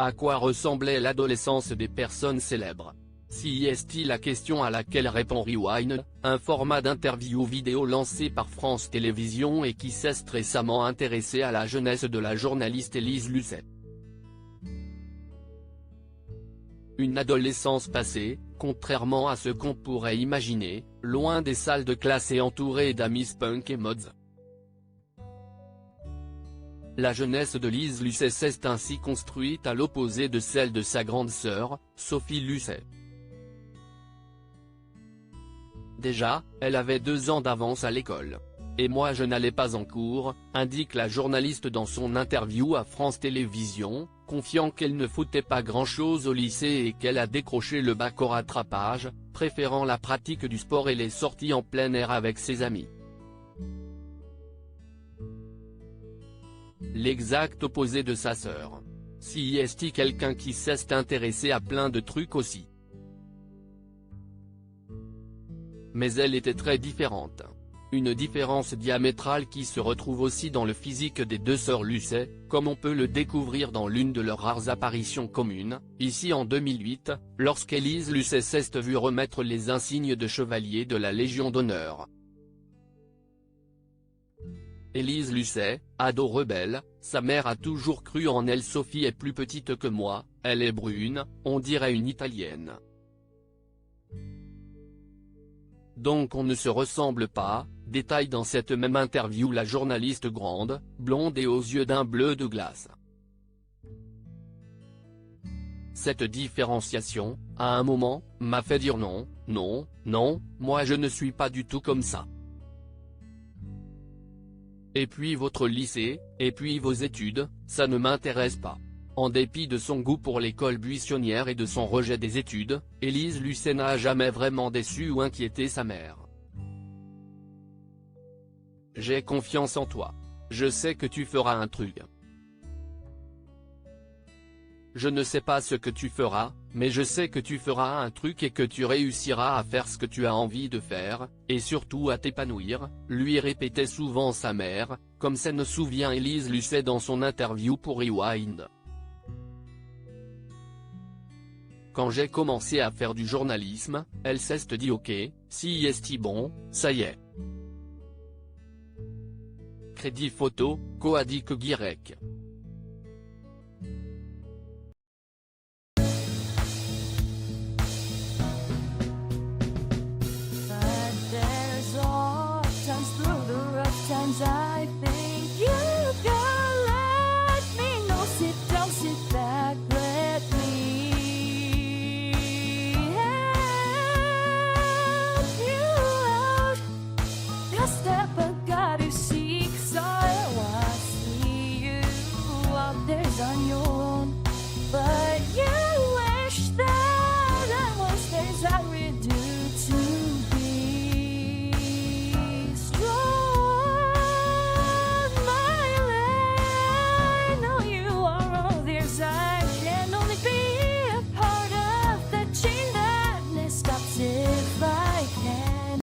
À quoi ressemblait l'adolescence des personnes célèbres? CIST, la question à laquelle répond Rewind, un format d'interview vidéo lancé par France Télévisions et qui s'est récemment intéressé à la jeunesse de la journaliste Élise Lucet. Une adolescence passée, contrairement à ce qu'on pourrait imaginer, loin des salles de classe et entourée d'amis punk et mods. La jeunesse de Lise Lucet s'est ainsi construite à l'opposé de celle de sa grande sœur, Sophie Lucet. Déjà, elle avait 2 ans d'avance à l'école. Et moi je n'allais pas en cours, indique la journaliste dans son interview à France Télévisions, confiant qu'elle ne foutait pas grand-chose au lycée et qu'elle a décroché le bac au rattrapage, préférant la pratique du sport et les sorties en plein air avec ses amis. L'exact opposé de sa sœur. CIST, quelqu'un qui s'est intéressé à plein de trucs aussi. Mais elle était très différente. Une différence diamétrale qui se retrouve aussi dans le physique des 2 sœurs Lucet, comme on peut le découvrir dans l'une de leurs rares apparitions communes, ici en 2008, lorsqu'Élise Lucet s'est vue remettre les insignes de chevalier de la Légion d'honneur. Élise Lucet, ado rebelle, sa mère a toujours cru en elle. Sophie est plus petite que moi, elle est brune, on dirait une italienne. Donc on ne se ressemble pas, détaille dans cette même interview la journaliste grande, blonde et aux yeux d'un bleu de glace. Cette différenciation, à un moment, m'a fait dire non, non, non, moi je ne suis pas du tout comme ça. Et puis votre lycée, et puis vos études, ça ne m'intéresse pas. En dépit de son goût pour l'école buissonnière et de son rejet des études, Élise Lucet n'a jamais vraiment déçu ou inquiété sa mère. J'ai confiance en toi. Je sais que tu feras un truc. Je ne sais pas ce que tu feras, mais je sais que tu feras un truc et que tu réussiras à faire ce que tu as envie de faire, et surtout à t'épanouir, lui répétait souvent sa mère, comme s'en souvient Élise Lucet dans son interview pour Rewind. Quand j'ai commencé à faire du journalisme, elle s'est dit ok, CIST bon, ça y est. Crédit photo, Coadic Guirec. I think you can let me know. Sit down, sit back, let me help you out. The step I gotta seek, so I see you out there's on your